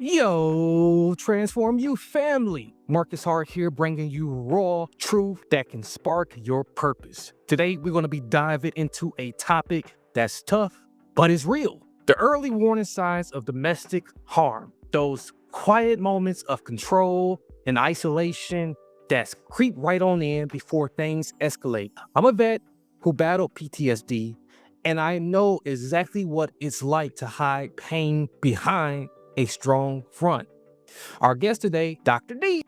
Yo, Transform You family. Marcus Hart here, bringing you raw truth that can spark your purpose. Today, we're going to be diving into a topic that's tough, but is real. The early warning signs of domestic harm. Those quiet moments of control and isolation that creep right on in before things escalate. I'm a vet who battled PTSD, and I know exactly what it's like to hide pain behind a strong front. Our guest today, Dr. D,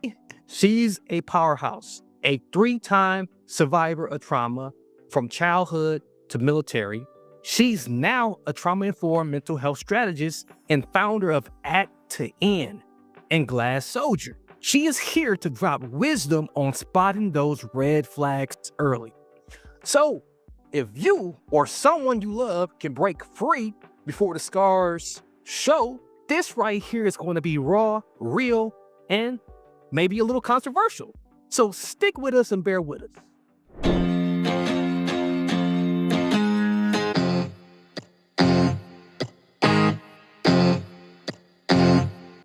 she's a powerhouse, a three-time survivor of trauma from childhood to military. She's now a trauma-informed mental health strategist and founder of Act to End and Glass Soldier. She is here to drop wisdom on spotting those red flags early. So, if you or someone you love can break free before the scars show, this right here is going to be raw, real, and maybe a little controversial. So stick with us and bear with us.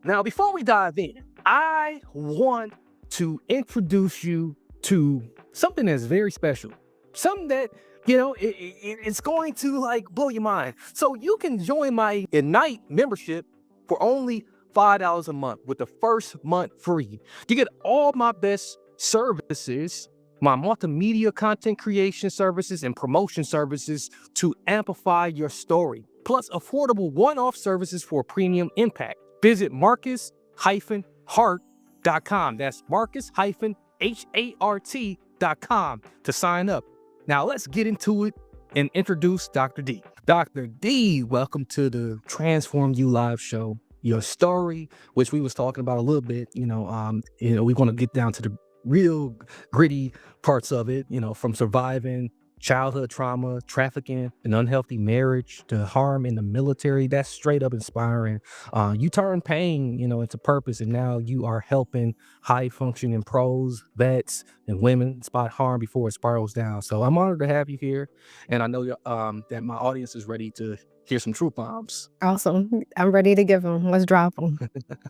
Now, before we dive in, I want to introduce you to something that's very special. Something that, it's going to blow your mind. So you can join my Ignite membership for only $5 a month with the first month free. You get all my best services, my multimedia content creation services and promotion services to amplify your story, plus affordable one-off services for premium impact. Visit marcus-hart.com. That's marcus-hart.com to sign up. Now let's get into it and introduce Dr. D. Dr. D, welcome to the Transform You live show. Your story, which we was talking about a little bit, we're going to get down to the real gritty parts of it, from surviving childhood trauma, trafficking, an unhealthy marriage, to harm in the military. That's straight up inspiring. You turn pain, into purpose, and now you are helping high functioning pros, vets, and women spot harm before it spirals down. So I'm honored to have you here, and I know that my audience is ready to hear some truth bombs. Awesome. I'm ready to give them. Let's drop them.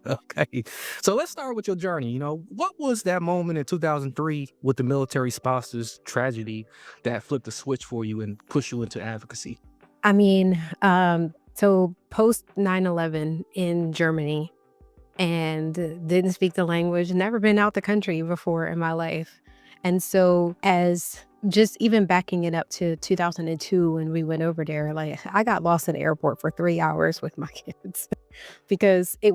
Okay. So let's start with your journey. What was that moment in 2003 with the military spouse's tragedy that flipped the switch for you and pushed you into advocacy? I mean, so post 9/11 in Germany, and didn't speak the language, never been out the country before in my life. And so as just even backing it up to 2002 when we went over there, I got lost in the airport for 3 hours with my kids because I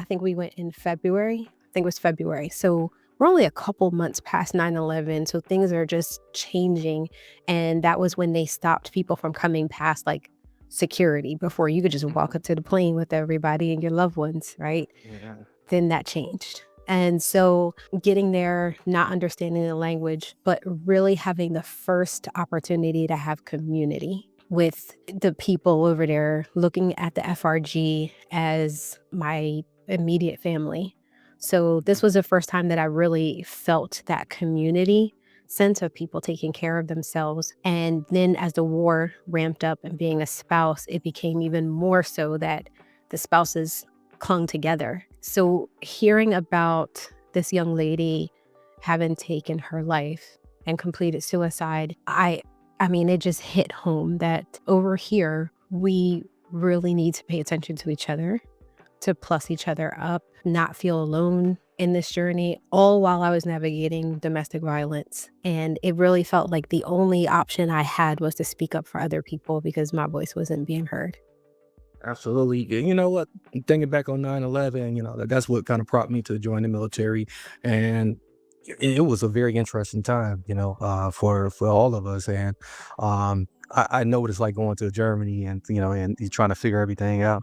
think we went in February. I think it was February. So we're only a couple months past 9/11. So things are just changing. And that was when they stopped people from coming past security before you could just walk up to the plane with everybody and your loved ones, right? Yeah. Then that changed. And so getting there, not understanding the language, but really having the first opportunity to have community with the people over there, looking at the FRG as my immediate family. So this was the first time that I really felt that community sense of people taking care of themselves. And then as the war ramped up and being a spouse, it became even more so that the spouses clung together. So hearing about this young lady having taken her life and completed suicide, I mean, it just hit home that over here, we really need to pay attention to each other, to plus each other up, not feel alone in this journey, all while I was navigating domestic violence. And it really felt like the only option I had was to speak up for other people because my voice wasn't being heard. Absolutely. You know what? Thinking back on 9/11, that's what kind of prompted me to join the military. And it was a very interesting time, for all of us. And I know what it's like going to Germany and you're trying to figure everything out.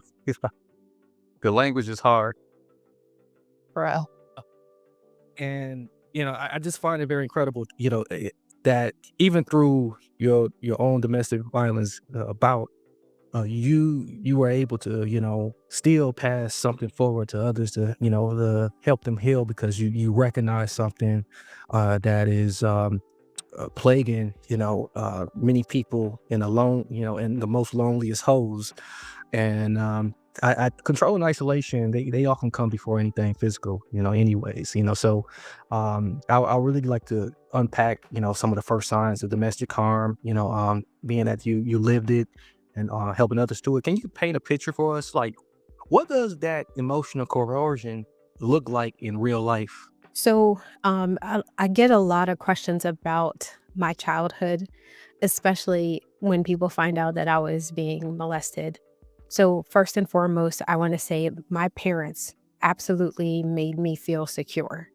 The language is hard. Bro. And I just find it very incredible, that even through your own domestic violence bout, you were able to still pass something forward to others to help them heal, because you recognize something that is plaguing many people in in the most loneliest holes. And Control and isolation, they often come before anything physical, anyways, so I really like to unpack, some of the first signs of domestic harm, being that you lived it and helping others do it. Can you paint a picture for us? Like, what does that emotional coercion look like in real life? So I get a lot of questions about my childhood, especially when people find out that I was being molested. So, first and foremost, I want to say my parents absolutely made me feel secure.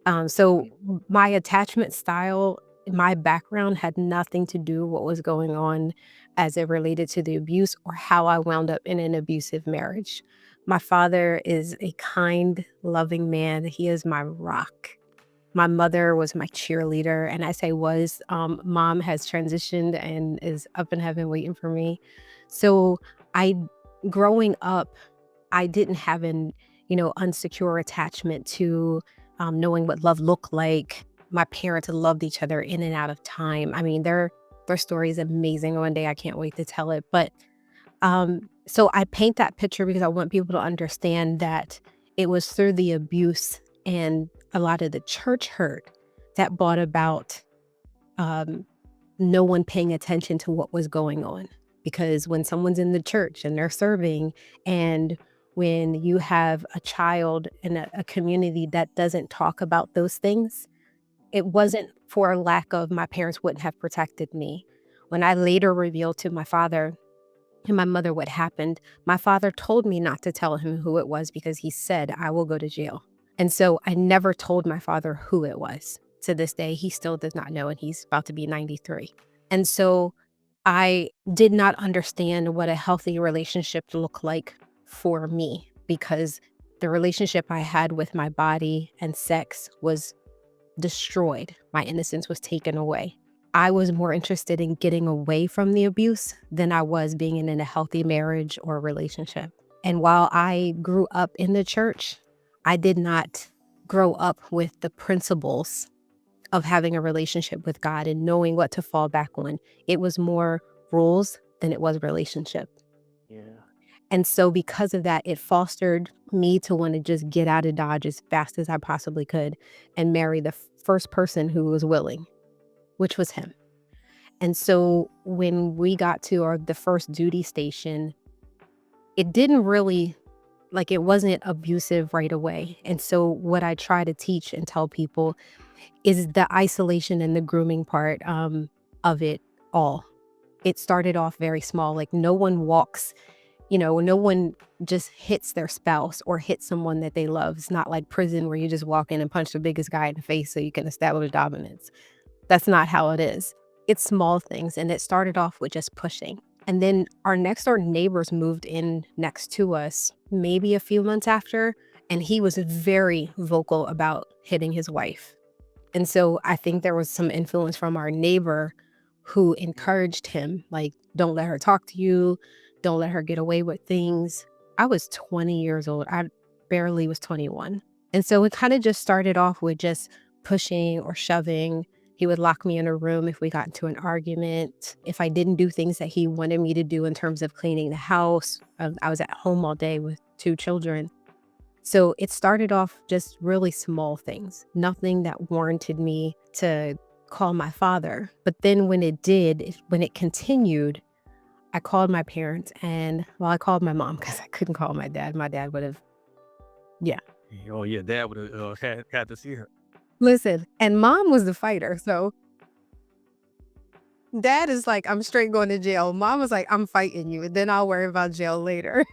My attachment style, my background had nothing to do what was going on as it related to the abuse or how I wound up in an abusive marriage. My father is a kind, loving man. He is my rock. My mother was my cheerleader, and I say was, mom has transitioned and is up in heaven waiting for me. So I growing up, I didn't have an, unsecure attachment to, knowing what love looked like. My parents loved each other in and out of time. I mean, their story is amazing. One day I can't wait to tell it. But so I paint that picture because I want people to understand that it was through the abuse and a lot of the church hurt that brought about um, no one paying attention to what was going on. Because when someone's in the church and they're serving, and when you have a child in a community that doesn't talk about those things, it wasn't for lack of my parents wouldn't have protected me. When I later revealed to my father and my mother what happened, my father told me not to tell him who it was because he said, I will go to jail. And so I never told my father who it was. To this day, he still does not know, and he's about to be 93. And so I did not understand what a healthy relationship looked like for me because the relationship I had with my body and sex was destroyed. My innocence was taken away. I was more interested in getting away from the abuse than I was being in a healthy marriage or relationship. And while I grew up in the church, I did not grow up with the principles of having a relationship with God and knowing what to fall back on. It was more rules than it was relationship. Yeah. And so because of that, it fostered me to want to just get out of Dodge as fast as I possibly could and marry the first person who was willing, which was him. And so when we got to the first duty station, it didn't really, like, it wasn't abusive right away. And so what I try to teach and tell people is the isolation and the grooming part of it all. It started off very small. Like no one walks, no one just hits their spouse or hits someone that they love. It's not like prison where you just walk in and punch the biggest guy in the face so you can establish dominance. That's not how it is. It's small things. And it started off with just pushing. And then our next door neighbors moved in next to us maybe a few months after. And he was very vocal about hitting his wife. And so I think there was some influence from our neighbor who encouraged him, like, don't let her talk to you. Don't let her get away with things. I was 20 years old. I barely was 21. And so it kind of just started off with just pushing or shoving. He would lock me in a room if we got into an argument. If I didn't do things that he wanted me to do in terms of cleaning the house, I was at home all day with 2 children. So it started off just really small things, nothing that warranted me to call my father. But then when when it continued, I called my parents I called my mom because I couldn't call my dad. My dad would have, yeah. Oh yeah, dad would have had to see her. Listen, and mom was the fighter. So dad is like, I'm straight going to jail. Mom was like, I'm fighting you. And then I'll worry about jail later.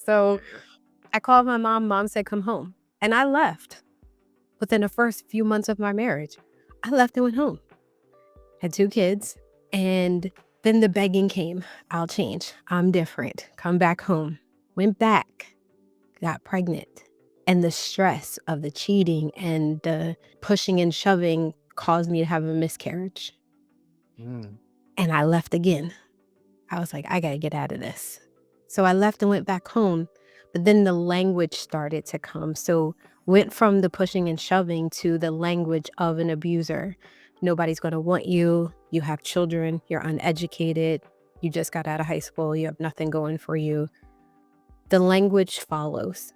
So I called my mom. Mom said, come home. And I left. Within the first few months of my marriage, I left and went home. Had 2 kids. And then the begging came. I'll change. I'm different. Come back home. Went back. Got pregnant. And the stress of the cheating and the pushing and shoving caused me to have a miscarriage. Mm. And I left again. I was like, I got to get out of this. So I left and went back home. But then the language started to come. So went from the pushing and shoving to the language of an abuser. Nobody's going to want you. You have children. You're uneducated. You just got out of high school. You have nothing going for you. the language follows.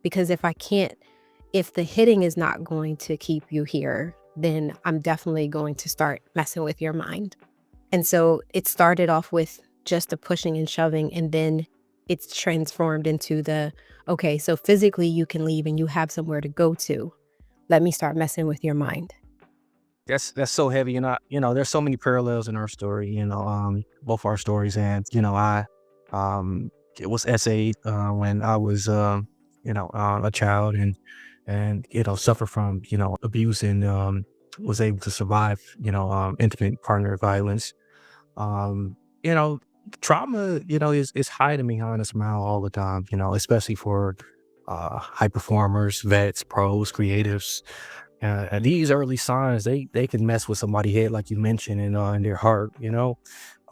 Because if the hitting is not going to keep you here, then I'm definitely going to start messing with your mind. And so it started off with just the pushing and shoving, and then it's transformed into okay, so physically you can leave and you have somewhere to go to. Let me start messing with your mind. That's so heavy, and there's so many parallels in our story, both our stories, and um, it was essayed when I was, a child, and suffer from abuse, and was able to survive intimate partner violence. Um, you know, Trauma, is hiding behind a smile all the time, especially for high performers, vets, pros, creatives. And these early signs, they can mess with somebody's head, like you mentioned, and in their heart.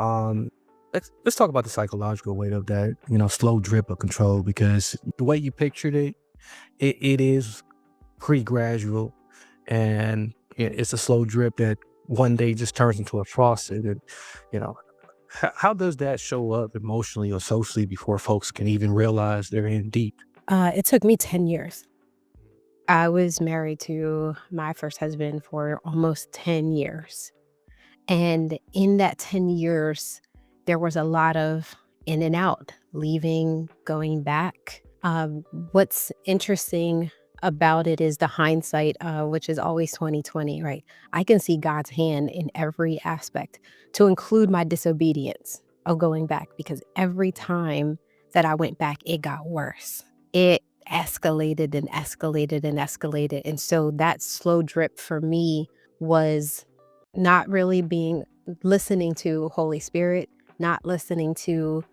Um, let's talk about the psychological weight of that, slow drip of control, because the way you pictured it is pretty gradual, and it's a slow drip that one day just turns into a faucet. And you know, how does that show up emotionally or socially before folks can even realize they're in deep? It took me 10 years. I was married to my first husband for almost 10 years. And in that 10 years, there was a lot of in and out, leaving, going back. What's interesting about it is the hindsight, which is always 2020, right? I can see God's hand in every aspect, to include my disobedience of going back, because every time that I went back, it got worse. It escalated and escalated and escalated. And so that slow drip for me was not really listening to Holy Spirit, not listening to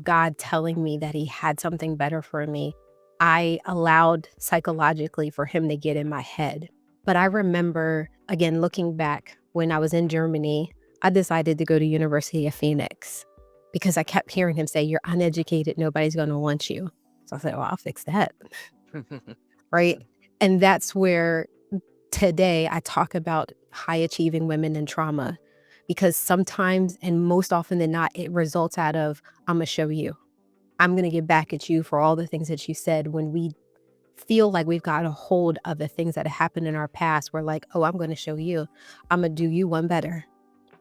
God telling me that He had something better for me. I allowed psychologically for Him to get in my head. But I remember, again, looking back when I was in Germany, I decided to go to University of Phoenix because I kept hearing Him say, "You're uneducated, nobody's going to want you." So I said, "Well, I'll fix that." Right. And that's where today I talk about high achieving women and trauma, because sometimes, and most often than not, it results out of, "I'm gonna show you. I'm gonna get back at you for all the things that you said." When we feel like we've got a hold of the things that have happened in our past, we're like, "Oh, I'm gonna show you. I'm gonna do you one better."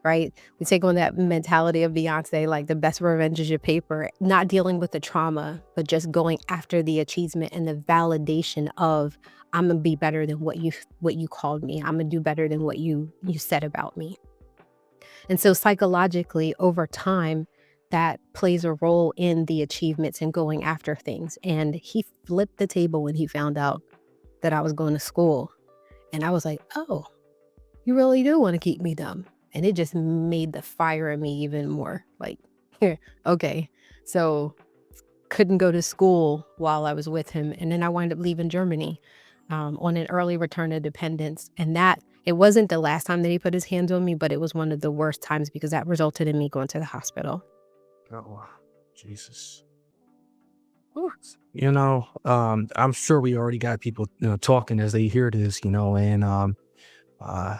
Right? We take on that mentality of Beyonce, like the best revenge is your paper, not dealing with the trauma, but just going after the achievement and the validation of, "I'm gonna be better than what you called me. I'm gonna do better than what you said about me." And so psychologically, over time, that plays a role in the achievements and going after things. And he flipped the table when he found out that I was going to school. And I was like, "Oh, you really do want to keep me dumb." And it just made the fire in me even more. Like, okay. So couldn't go to school while I was with him. And then I wound up leaving Germany on an early return of dependence. And that it wasn't the last time that he put his hands on me, but it was one of the worst times, because that resulted in me going to the hospital. Oh, Jesus. Whew. I'm sure we already got people talking as they hear this, and uh,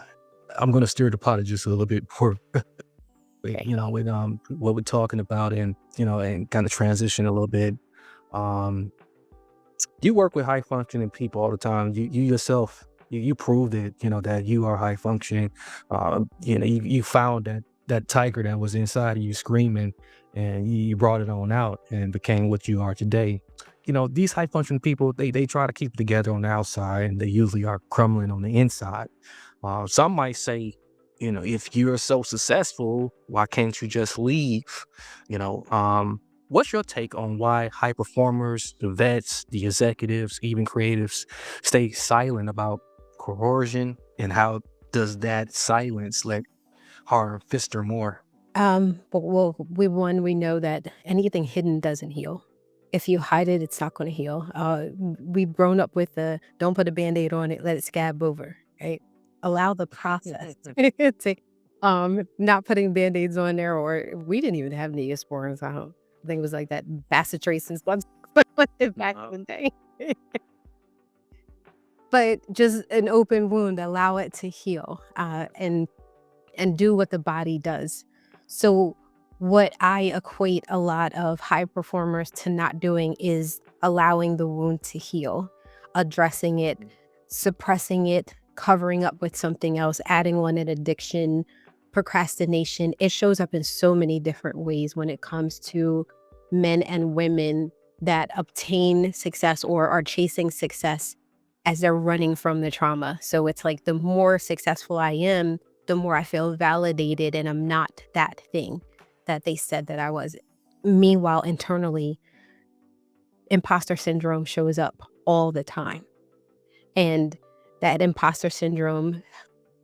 I'm going to stir the pot just a little bit more, Okay. with what we're talking about, and kind of transition a little bit. Um, you work with high functioning people all the time. You yourself, you proved it, that you are high functioning. You found that tiger that was inside of you screaming, and you brought it on out and became what you are today. These high functioning people, they try to keep it together on the outside, and they usually are crumbling on the inside. Some might say, if you're so successful, why can't you just leave? You know, um, what's your take on why high performers, the vets, the executives, even creatives stay silent about coercion, and how does that silence let harm fester more? We know that anything hidden doesn't heal. If you hide it, it's not going to heal. We've grown up with the "don't put a band-aid on it, let it scab over," right? Allow the process to, not putting band-aids on there, or we didn't even have Neosporins. I think it was like that bacitracin back in the day. But just an open wound, allow it to heal, and do what the body does. So What I equate a lot of high performers to not doing is allowing the wound to heal, addressing it, suppressing it, covering up with something else, adding on an addiction, procrastination. It shows up in so many different ways when it comes to men and women that obtain success or are chasing success as they're running from the trauma. So it's like the more successful I am, the more I feel validated and I'm not that thing that they said that I was. Meanwhile, internally, imposter syndrome shows up all the time. And that imposter syndrome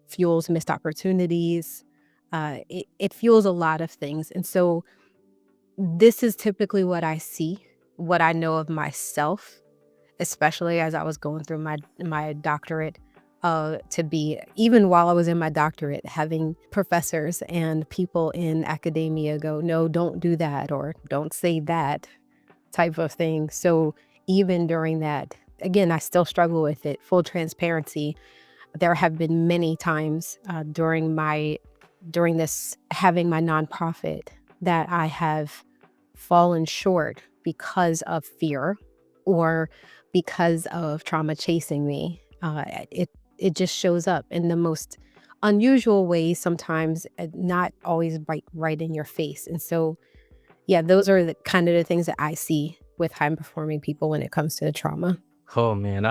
fuels missed opportunities. It fuels a lot of things. And so this is typically what I see, what I know of myself, especially as I was going through my doctorate, to be even while I was in my doctorate, having professors and people in academia go, no, don't do that or don't say that type of thing. So even during that, again, I still struggle with it. Full transparency. There have been many times during this having my nonprofit that I have fallen short because of fear or because of trauma chasing me. It just shows up in the most unusual ways sometimes, not always right in your face. And so, yeah, those are the kind of the things that I see with high performing people when it comes to trauma. Oh man,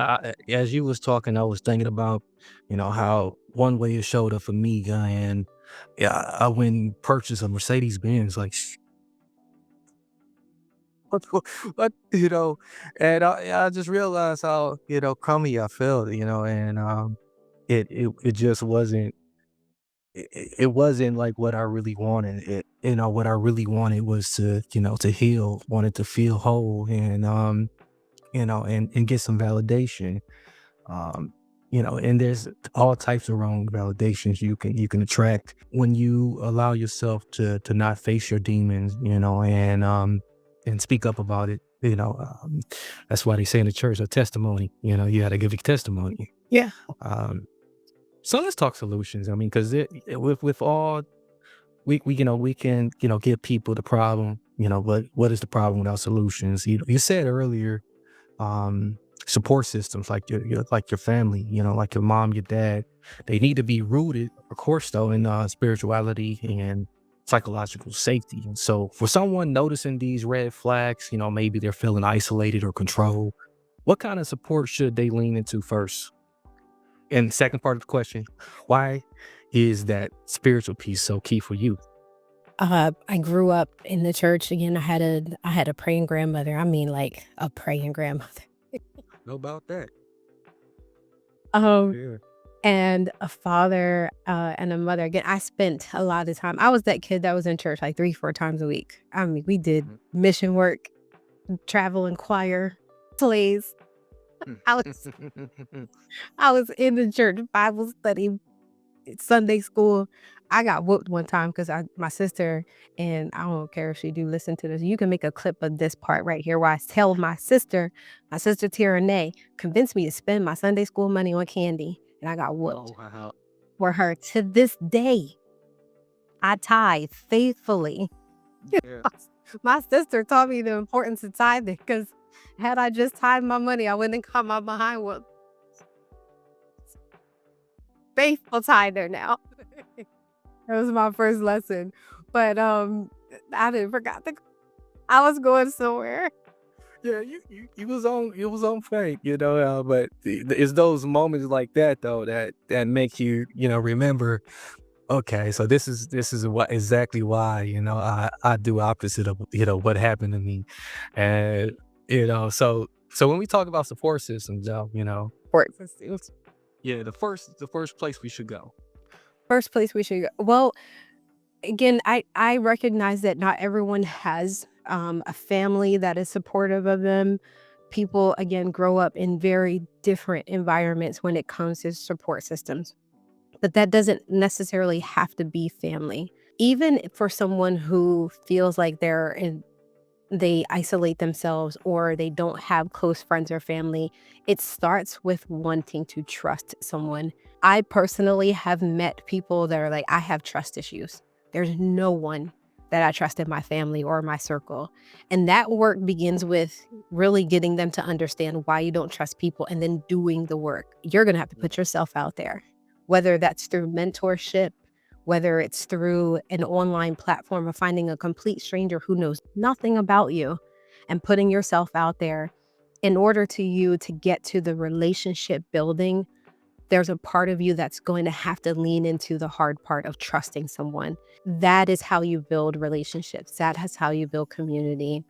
as you was talking, I was thinking about, how one way it showed up for me, and yeah, I went and purchased a Mercedes Benz, like, what, and I just realized how, crummy I felt, and it just wasn't. It wasn't like what I really wanted. What I really wanted was to heal, wanted to feel whole, and get some validation. um and there's all types of wrong validations you can attract when you allow yourself to not face your demons, and speak up about it. That's why they say in the church, a testimony, you got to give a testimony. Yeah. um so let's talk solutions. I mean, because with all we can give people the problem, but what is the problem without solutions? You said earlier, um support systems like your family, like your mom, your dad, they need to be rooted, of course, though, in spirituality and psychological safety. And so for someone noticing these red flags, maybe they're feeling isolated or controlled, what kind of support should they lean into first? And the second part of the question, why is that spiritual piece so key for you? I grew up in the church. Again, I had a praying grandmother. I mean, like a praying grandmother. Know about that. Um, Yeah. and a father, and a mother. Again, I spent a lot of time. I was that kid that was in church like 3, 4 times a week. I mean, we did mission work, travel and choir, plays. I was I was in the church, Bible study, Sunday school. I got whooped one time because my sister, and I don't care if she do listen to this. You can make a clip of this part right here where I tell my sister Tiernay, convinced me to spend my Sunday school money on candy, and I got Oh, whooped wow. for her. To this day, I tithe faithfully. Yeah. My sister taught me the importance of tithing because had I just tithed my money, I wouldn't have come my behind with faithful tither now. That was my first lesson. But I didn't forgot the I was going somewhere. Yeah, you was on fake, but it's those moments like that though that make you remember. Okay, so this is what exactly why I do opposite of what happened to me, and so when we talk about support systems, though, Support systems. yeah, the first place we should go. First place we should go. Well, again, I recognize that not everyone has a family that is supportive of them. People again grow up in very different environments when it comes to support systems. But that doesn't necessarily have to be family. Even for someone who feels like they isolate themselves or they don't have close friends or family, it starts with wanting to trust someone. I personally have met people that are like, I have trust issues. There's no one that I trust in my family or my circle. And that work begins with really getting them to understand why you don't trust people and then doing the work. You're going to have to put yourself out there, whether that's through mentorship, whether it's through an online platform of finding a complete stranger who knows nothing about you and putting yourself out there in order to you to get to the relationship building. There's a part of you that's going to have to lean into the hard part of trusting someone. That is how you build relationships. That is how you build community.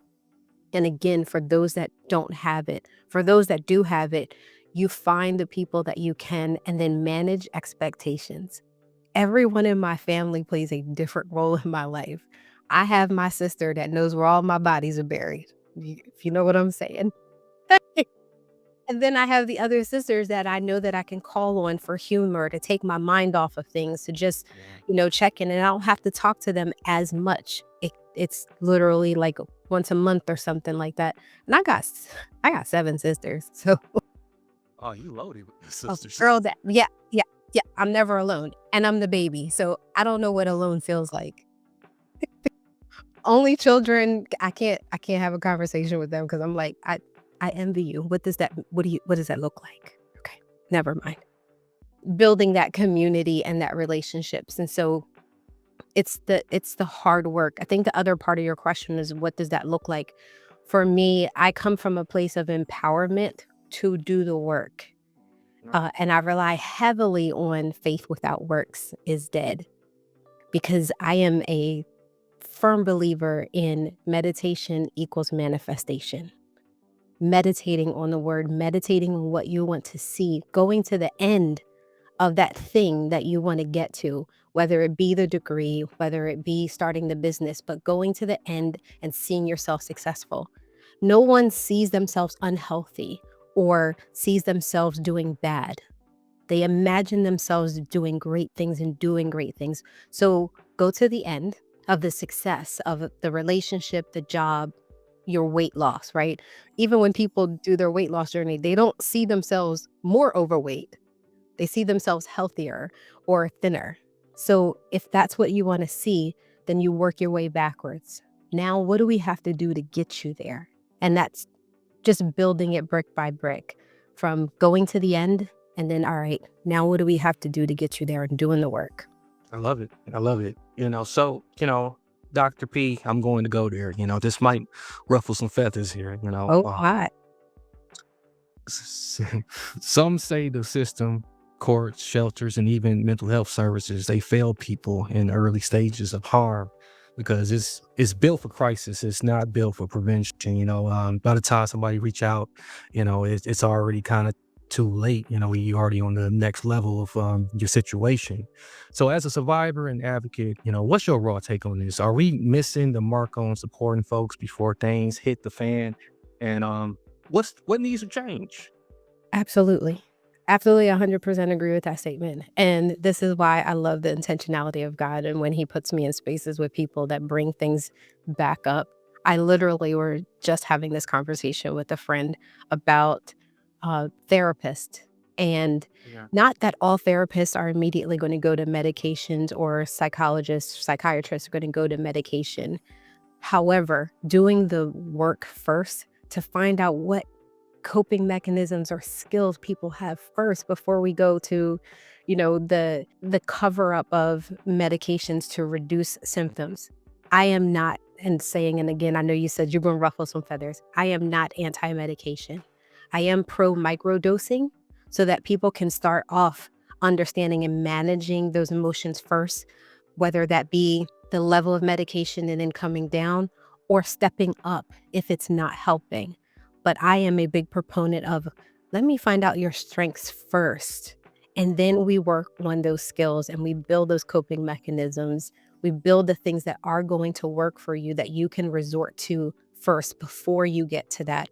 And again, for those that don't have it, for those that do have it, you find the people that you can and then manage expectations. Everyone in my family plays a different role in my life. I have my sister that knows where all my bodies are buried, if you know what I'm saying. And then I have the other sisters that I know that I can call on for humor, to take my mind off of things, to just, check in, and I don't have to talk to them as much. It's literally like once a month or something like that. And I got 7 sisters. So, Oh, you loaded with the oh, sisters. girl, yeah, I'm never alone. And I'm the baby. So I don't know what alone feels like. Only children, I can't have a conversation with them because I'm like, I envy you. What does that look like? Okay, never mind. Building that community and that relationships. And so it's the hard work. I think the other part of your question is, what does that look like? For me, I come from a place of empowerment to do the work. And I rely heavily on faith without works is dead, because I am a firm believer in meditation equals manifestation. Meditating on the word, meditating on what you want to see, going to the end of that thing that you want to get to, whether it be the degree, whether it be starting the business, but going to the end and seeing yourself successful. No one sees themselves unhealthy or sees themselves doing bad. They imagine themselves doing great things and doing great things. So go to the end of the success of the relationship, the job, your weight loss, right? Even when people do their weight loss journey, they don't see themselves more overweight. They see themselves healthier or thinner. So if that's what you want to see, then you work your way backwards. Now, what do we have to do to get you there? And that's just building it brick by brick, from going to the end and then, all right, now what do we have to do to get you there, and doing the work. I love it. I love it. So, Dr. P, I'm going to go there. This might ruffle some feathers here. Oh, hot. Some say the system, courts, shelters, and even mental health services, they fail people in early stages of harm because it's built for crisis. It's not built for prevention. By the time somebody reach out, it's already kind of too late. You're already on the next level of your situation. So as a survivor and advocate, what's your raw take on this? Are we missing the mark on supporting folks before things hit the fan? And what needs to change? Absolutely. Absolutely 100% agree with that statement. And this is why I love the intentionality of God. And when he puts me in spaces with people that bring things back up, I literally were just having this conversation with a friend about therapist. And Yeah. not that all therapists are immediately going to go to medications, or psychologists, psychiatrists are going to go to medication. However, doing the work first to find out what coping mechanisms or skills people have first before we go to, the cover up of medications to reduce symptoms. I am not, and saying, and again, I know you said you're going to ruffle some feathers. I am not anti-medication. I am pro microdosing so that people can start off understanding and managing those emotions first, whether that be the level of medication and then coming down, or stepping up if it's not helping. But I am a big proponent of, let me find out your strengths first. And then we work on those skills and we build those coping mechanisms. We build the things that are going to work for you that you can resort to first before you get to that.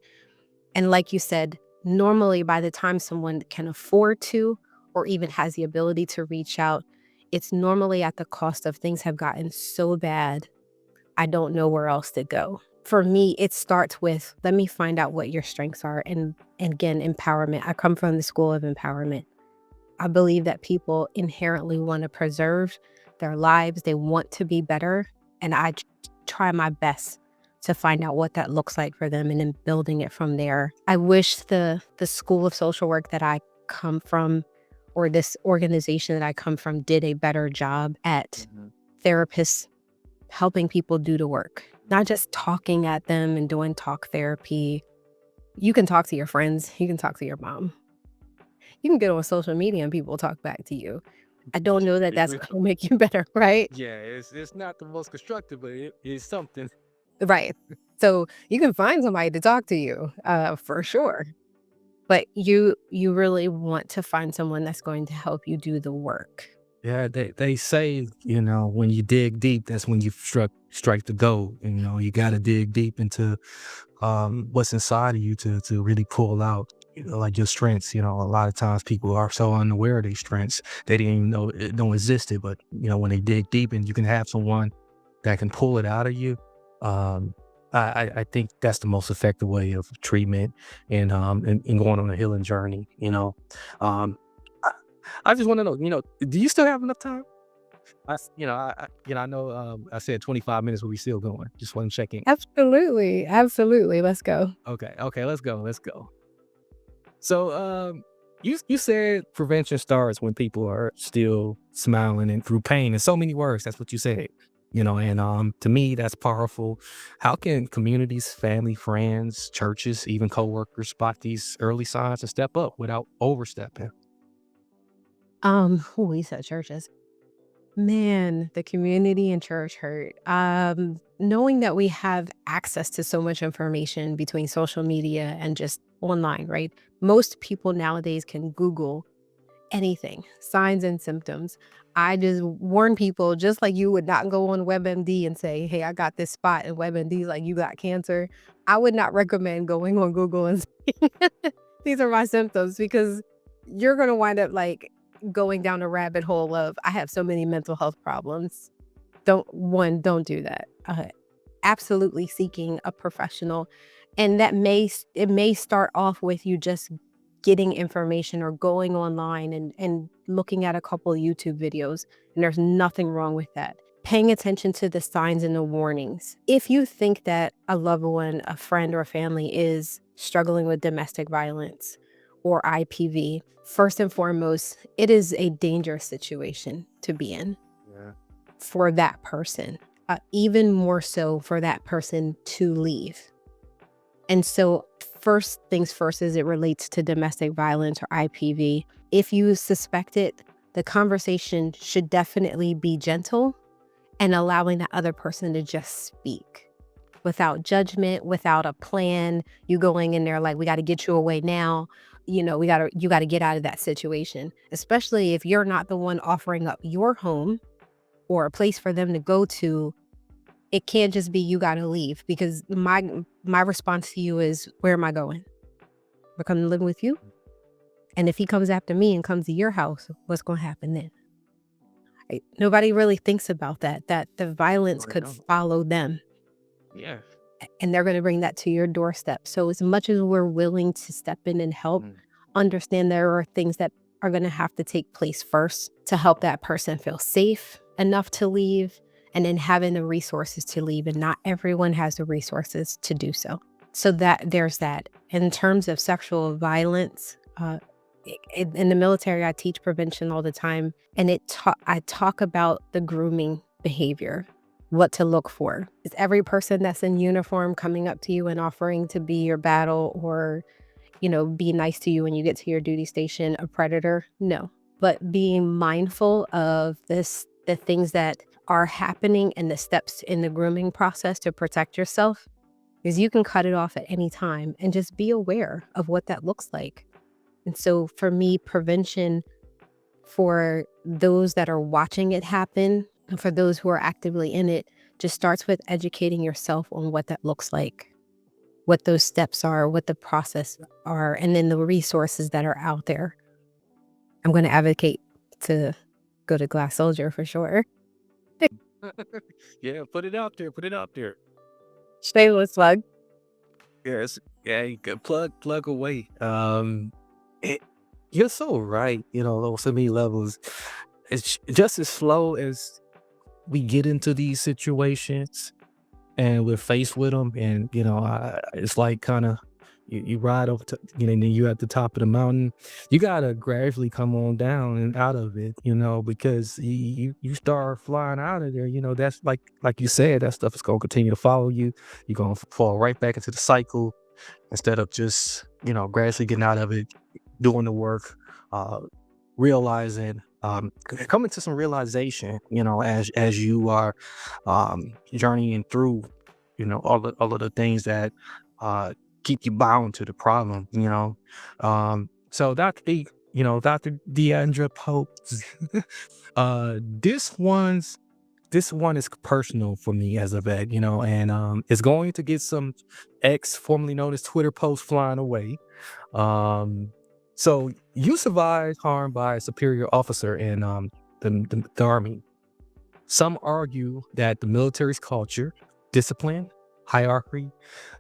And like you said, normally by the time someone can afford to, or even has the ability to reach out, it's normally at the cost of things have gotten so bad, I don't know where else to go. For me, it starts with, let me find out what your strengths are. And again, empowerment. I come from the school of empowerment. I believe that people inherently want to preserve their lives. They want to be better. And I try my best to find out what that looks like for them and then building it from there. I wish the school of social work that I come from, or this organization that I come from, did a better job at therapists helping people do the work, not just talking at them and doing talk therapy. You can talk to your friends, you can talk to your mom. You can get on social media and people talk back to you. I don't know that that's gonna make you better, right? Yeah, it's not the most constructive, but it is something. Right. So you can find somebody to talk to you, for sure. But you really want to find someone that's going to help you do the work. Yeah, they say, when you dig deep, that's when you strike the gold. And, you got to dig deep into what's inside of you to really pull out, like your strengths. A lot of times people are so unaware of their strengths, they didn't even know it don't existed. But when they dig deep and you can have someone that can pull it out of you, um, I think that's the most effective way of treatment and going on a healing journey. Um, I, I just want to know, do you still have enough time? I know I said 25 minutes, but we still going. Just want to check in. Absolutely. Absolutely. Let's go. Okay, let's go. Let's go. So, you said prevention starts when people are still smiling and through pain. In so many words, that's what you said. And to me, that's powerful. How can communities, family, friends, churches, even coworkers spot these early signs and step up without overstepping? You said churches. Man, the community and church hurt. Knowing that we have access to so much information between social media and just online, right? Most people nowadays can Google anything, signs and symptoms. I just warn people, just like you would not go on WebMD and say, hey, I got this spot, and WebMD like you got cancer. I would not recommend going on Google and saying, these are my symptoms, because you're going to wind up like going down a rabbit hole of, I have so many mental health problems. Don't do that. Absolutely seeking a professional. And it may start off with you just getting information or going online and looking at a couple YouTube videos. And there's nothing wrong with that. Paying attention to the signs and the warnings. If you think that a loved one, a friend or a family is struggling with domestic violence or IPV, first and foremost, it is a dangerous situation to be in Yeah. for that person, even more so for that person to leave. And so first things first, as it relates to domestic violence or IPV, if you suspect it, the conversation should definitely be gentle and allowing the other person to just speak without judgment, without a plan. You going in there like, we got to get you away now. You got to get out of that situation, especially if you're not the one offering up your home or a place for them to go to. It can't just be, you got to leave, because my response to you is, where am I going? We're coming to live with you. And if he comes after me and comes to your house, what's going to happen then? Nobody really thinks about that the violence could follow them. Yeah. And they're going to bring that to your doorstep. So as much as we're willing to step in and help, understand there are things that are going to have to take place first to help that person feel safe enough to leave, and then having the resources to leave. And not everyone has the resources to do so. So there's that. In terms of sexual violence, in the military, I teach prevention all the time. And I talk about the grooming behavior, what to look for. Is every person that's in uniform coming up to you and offering to be your battle or, be nice to you when you get to your duty station a predator? No. But being mindful of the things that are happening and the steps in the grooming process to protect yourself, because you can cut it off at any time, and just be aware of what that looks like. And so for me, prevention for those that are watching it happen, and for those who are actively in it, just starts with educating yourself on what that looks like, what those steps are, what the process are, and then the resources that are out there. I'm going to advocate to go to Glass Soldier for sure. Yeah, put it out there. Put it out there. Shameless plug. Yes. Yeah, you can plug away. You're so right. On so many levels. It's just as slow as we get into these situations and we're faced with them, and it's like kind of you ride over to, and then you're at the top of the mountain. You gotta gradually come on down and out of it, because you start flying out of there. That's like you said, that stuff is gonna continue to follow you. You're gonna fall right back into the cycle instead of just gradually getting out of it, doing the work, uh, realizing, coming to some realization, as you are journeying through, all of the things that uh, keep you bound to the problem. So Dr. Deandra Poe, this one is personal for me as a vet, and it's going to get some X, formerly known as Twitter, posts flying away. Um, so you survived harm by a superior officer in the Army. Some argue that the military's culture, discipline, hierarchy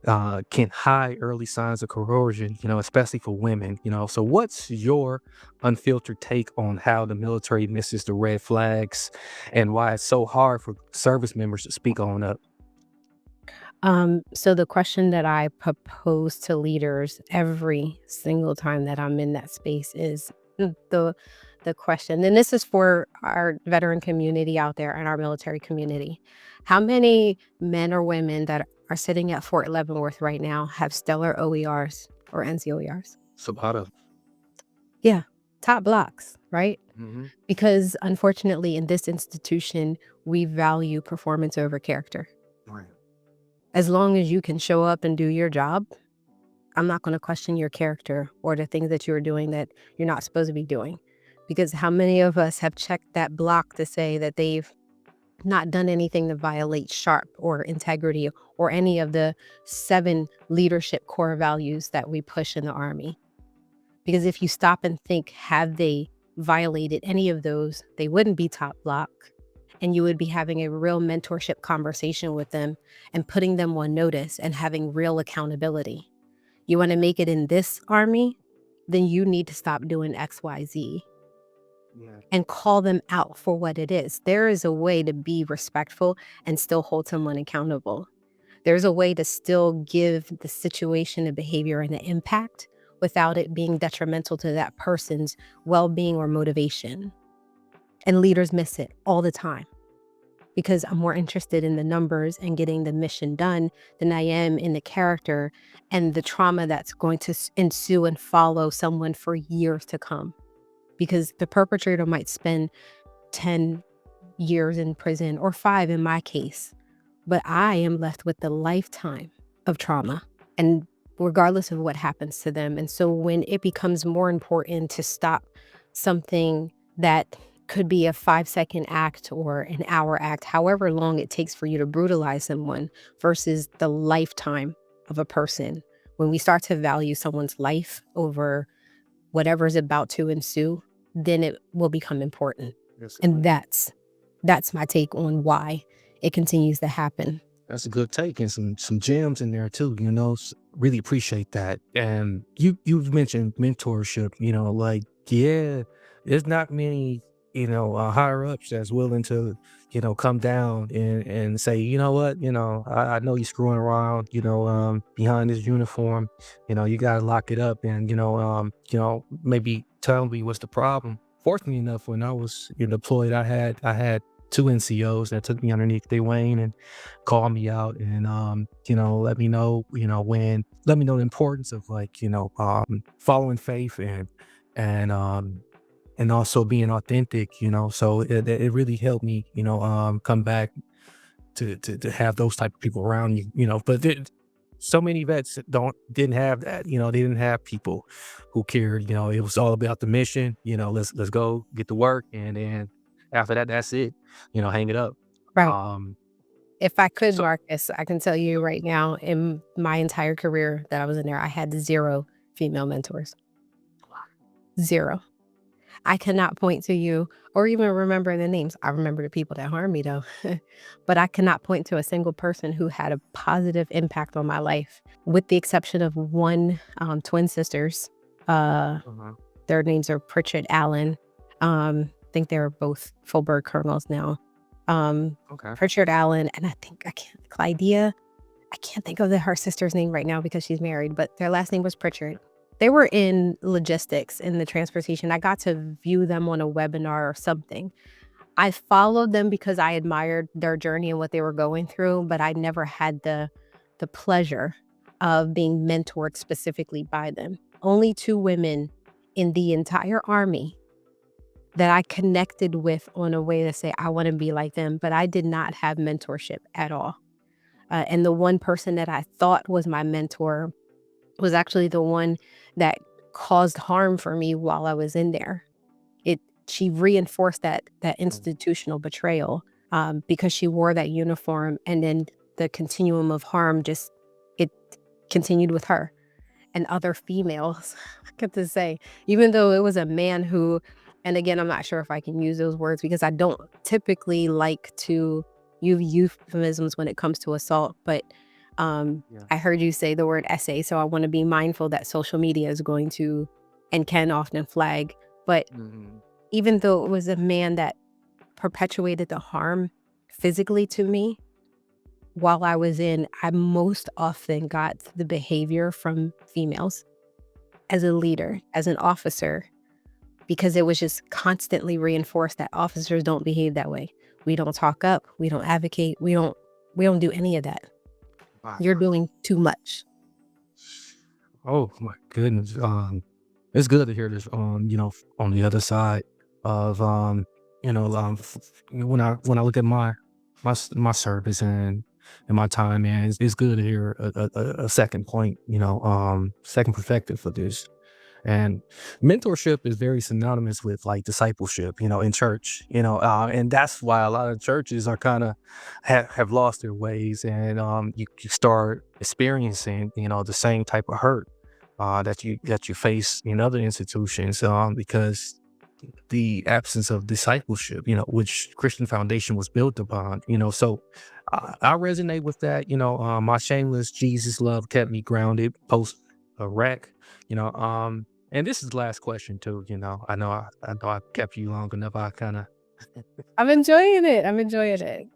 can hide early signs of corrosion, especially for women. So what's your unfiltered take on how the military misses the red flags and why it's so hard for service members to speak on up? So the question that I propose to leaders every single time that I'm in that space is the question, and this is for our veteran community out there and our military community. How many men or women that are sitting at Fort Leavenworth right now have stellar OERs or NCOERs? Sabata. Yeah, top blocks, right? Hmm. Because unfortunately, in this institution, we value performance over character. Right. As long as you can show up and do your job, I'm not going to question your character or the things that you're doing that you're not supposed to be doing. Because how many of us have checked that block to say that they've not done anything to violate sharp or integrity or any of the 7 leadership core values that we push in the Army? Because if you stop and think, have they violated any of those, they wouldn't be top block. And you would be having a real mentorship conversation with them and putting them on notice and having real accountability. You want to make it in this Army? Then you need to stop doing XYZ Yeah. and call them out for what it is. There is a way to be respectful and still hold someone accountable. There's a way to still give the situation, the behavior, and the impact without it being detrimental to that person's well-being or motivation. And leaders miss it all the time because I'm more interested in the numbers and getting the mission done than I am in the character and the trauma that's going to ensue and follow someone for years to come. Because the perpetrator might spend 10 years in prison or 5 in my case, but I am left with the lifetime of trauma, and regardless of what happens to them. And so when it becomes more important to stop something that could be a 5-second act or an hour act, however long it takes for you to brutalize someone versus the lifetime of a person, when we start to value someone's life over whatever is about to ensue, then it will become important. Yes. And that's my take on why it continues to happen. That's a good take, and some gems in there too. Really appreciate that. And you've mentioned mentorship. Like, yeah, there's not many higher ups that's willing to come down and say, you know what, I know you're screwing around, behind this uniform, you gotta lock it up, and maybe tell me what's the problem. Fortunately enough, when I was deployed, I had 2 NCOs that took me underneath their wing and called me out, and let me know, let me know the importance of, like, following faith, and also being authentic. So it really helped me, come back to have those type of people around you. But so many vets didn't have that. They didn't have people who cared. It was all about the mission. Let's go get to work, and then after that, that's it. Hang it up. Right. Um, If I could, so Marcus, I can tell you right now, in my entire career that I was in there, I had 0 female mentors. 0. I cannot point to you or even remember the names. I remember the people that harmed me though. But I cannot point to a single person who had a positive impact on my life, with the exception of 1 twin sisters. Uh, uh their names are Pritchard Allen. I think they're both full bird colonels now. Okay. Pritchard Allen, and Clydea. I can't think of her sister's name right now because she's married, but their last name was Pritchard. They were in logistics in the transportation. I got to view them on a webinar or something. I followed them because I admired their journey and what they were going through, but I never had the pleasure of being mentored specifically by them. Only 2 women in the entire Army that I connected with on a way to say, I want to be like them, but I did not have mentorship at all. And the one person that I thought was my mentor was actually the one that caused harm for me while I was in there. She reinforced that institutional betrayal because she wore that uniform, and then the continuum of harm it continued with her and other females. I get to say, even though it was a man who, and again, I'm not sure if I can use those words because I don't typically like to use euphemisms when it comes to assault, but Yeah. I heard you say the word essay, so I want to be mindful that social media is going to and can often flag. But Mhm. even though it was a man that perpetuated the harm physically to me, while I was in, I most often got the behavior from females as a leader, as an officer, because it was just constantly reinforced that officers don't behave that way. We don't talk up, we don't advocate, we don't do any of that. Wow. You're doing too much. Oh my goodness. It's good to hear this. On the other side of when I look at my service and my time, man, it's good to hear a second point. Second perspective for this. And mentorship is very synonymous with like discipleship, in church, and that's why a lot of churches are kind of have lost their ways, and you start experiencing, the same type of hurt that you face in other institutions, because the absence of discipleship, which Christian foundation was built upon, so I resonate with that. My shameless Jesus love kept me grounded post a wreck, and this is the last question too. I know I kept you long enough. I kind of I'm enjoying it. I'm enjoying it.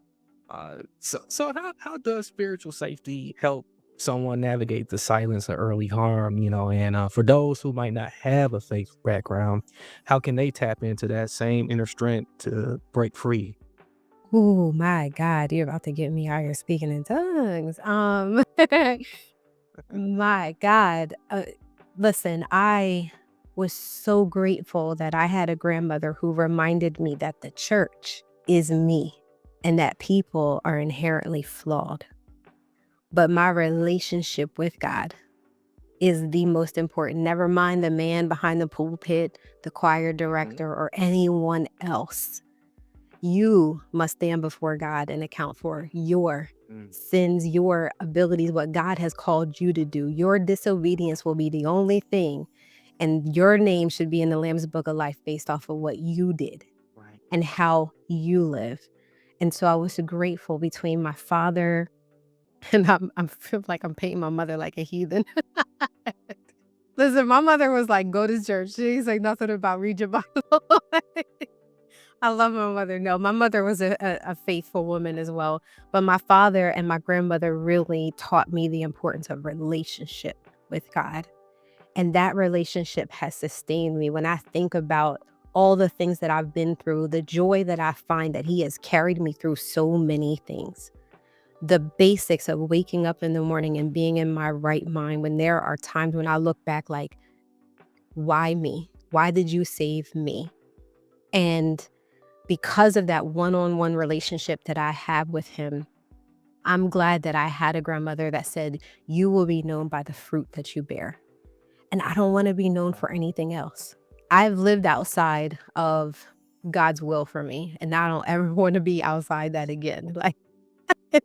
so how does spiritual safety help someone navigate the silence of early harm, and for those who might not have a faith background, how can they tap into that same inner strength to break free? Oh my God, you're about to get me out here speaking in tongues. My God. Listen, I was so grateful that I had a grandmother who reminded me that the church is me and that people are inherently flawed. But my relationship with God is the most important. Never mind the man behind the pulpit, the choir Mhm. director, or anyone else. You must stand before God and account for your Mm. sins, your abilities, what God has called you to do. Your disobedience will be the only thing, and your name should be in the Lamb's Book of Life based off of what you did Right. and how you live. And so I was grateful between my father and I'm feel like I'm painting my mother like a heathen. Listen, my mother was like, "Go to church." She's like, "Nothing about read your Bible." I love my mother. No, my mother was a faithful woman as well. But my father and my grandmother really taught me the importance of relationship with God. And that relationship has sustained me. When I think about all the things that I've been through, the joy that I find that He has carried me through so many things. The basics of waking up in the morning and being in my right mind, when there are times when I look back like, why me? Why did you save me? And because of that one-on-one relationship that I have with Him, I'm glad that I had a grandmother that said, "You will be known by the fruit that you bear." And I don't want to be known for anything else. I've lived outside of God's will for me, and I don't ever want to be outside that again. Like, it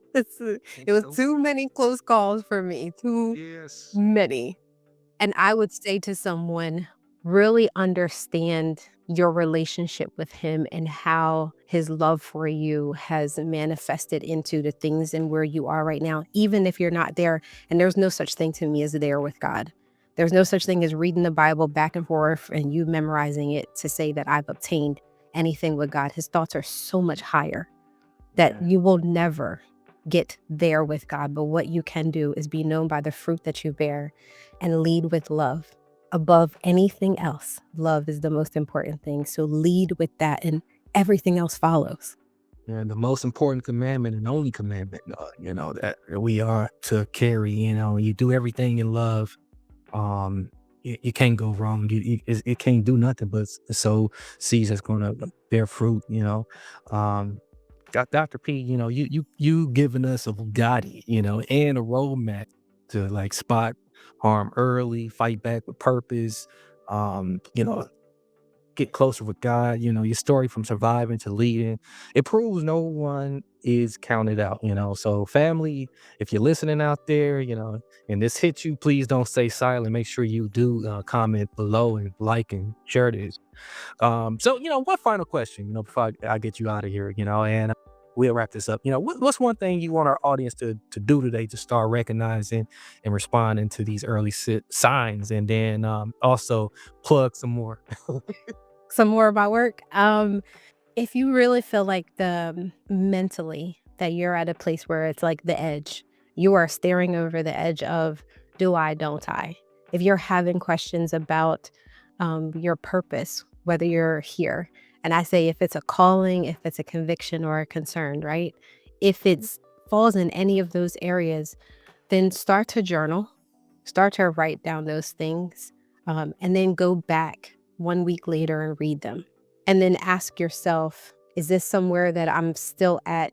was So, too many close calls for me, too yes. many. And I would say to someone, really understand your relationship with Him and how His love for you has manifested into the things and where you are right now, even if you're not there. And there's no such thing to me as there with God. There's no such thing as reading the Bible back and forth and you memorizing it to say that I've obtained anything with God. His thoughts are so much higher. that you will never get there with God. But what you can do is be known by the fruit that you bear and lead with love above anything else. Love is the most important thing. So lead with that and everything else follows. And the most important commandment and only commandment, that we are to carry, you do everything in love. You can't go wrong. It can't do nothing but sow seeds that's going to bear fruit, Got Dr. P, you giving us a Bugatti, and a roadmap to like spot harm early, fight back with purpose, um, you know, get closer with God, your story from surviving to leading. It proves no one is counted out, So family, if you're listening out there, and this hits you, please don't stay silent. Make sure you do comment below and like and share this. So, one final question, before I get you out of here, and we'll wrap this up. What's one thing you want our audience to do today to start recognizing and responding to these early signs, and then also plug some more. Some more about work. If you really feel like mentally that you're at a place where it's like the edge, you are staring over the edge of do I, don't I? If you're having questions about your purpose, whether you're here, and I say if it's a calling, if it's a conviction or a concern, right? If it falls in any of those areas, then start to journal, start to write down those things, and then go back 1 week later and read them. And then ask yourself, is this somewhere that I'm still at,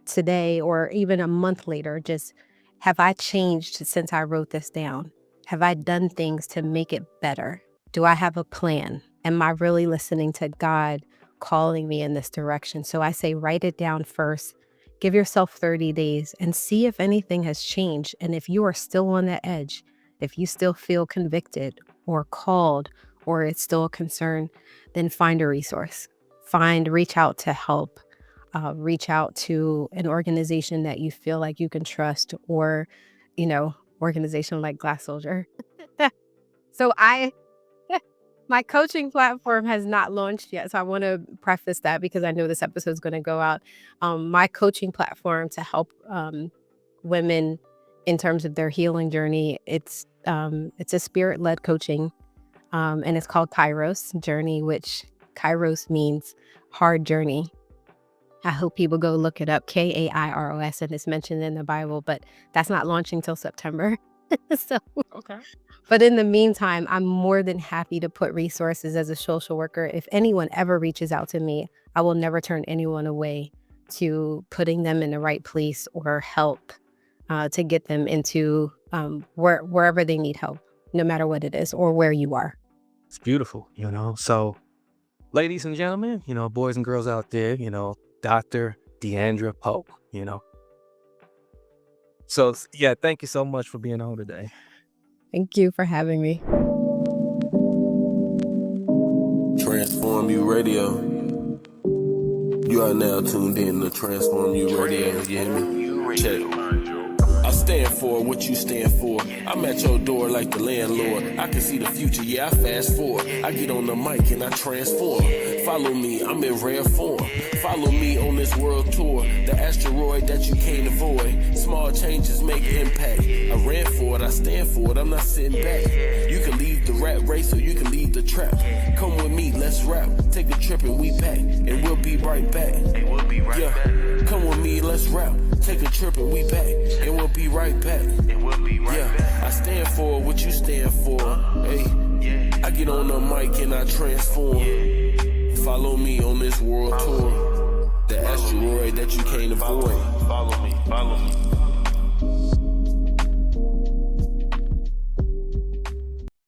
today or even a month later? Just have I changed since I wrote this down? Have I done things to make it better? Do I have a plan? Am I really listening to God calling me in this direction? So I say write it down first. Give yourself 30 days and see if anything has changed. And if you are still on that edge, if you still feel convicted or called, or it's still a concern, then find a resource. Reach out to help. Reach out to an organization that you feel like you can trust, or, organization like Glass Soldier. So my coaching platform has not launched yet. So I want to preface that because I know this episode is going to go out. My coaching platform to help women in terms of their healing journey, it's a spirit-led coaching. And it's called Kairos Journey, which Kairos means hard journey. I hope people go look it up, Kairos, and it's mentioned in the Bible, but that's not launching till September. So, Okay. but in the meantime, I'm more than happy to put resources as a social worker. If anyone ever reaches out to me, I will never turn anyone away to putting them in the right place or help to get them into wherever they need help, no matter what it is or where you are. It's beautiful, So, ladies and gentlemen, boys and girls out there, Dr. Deandra Poe, So, yeah, thank you so much for being on today. Thank you for having me. Transform You Radio. You are now tuned in to Transform You Radio. You hear me? Check. I stand for what you stand for. I'm at your door like the landlord. I can see the future, yeah, I fast forward. I get on the mic and I transform. Follow me, I'm in rare form. Follow me on this world tour. The asteroid that you can't avoid. Small changes make impact. I ran for it, I stand for it, I'm not sitting back. You can leave the rat race or you can leave the trap. Come with me, let's rap. Take a trip and we pack. And we'll be right back. Yeah, come with me, let's rap. Take a trip and we back. And we'll be right back. Yeah, I stand for what you stand for. Hey, I get on the mic and I transform. Follow me on this world tour. The asteroid that you can't avoid. Follow me.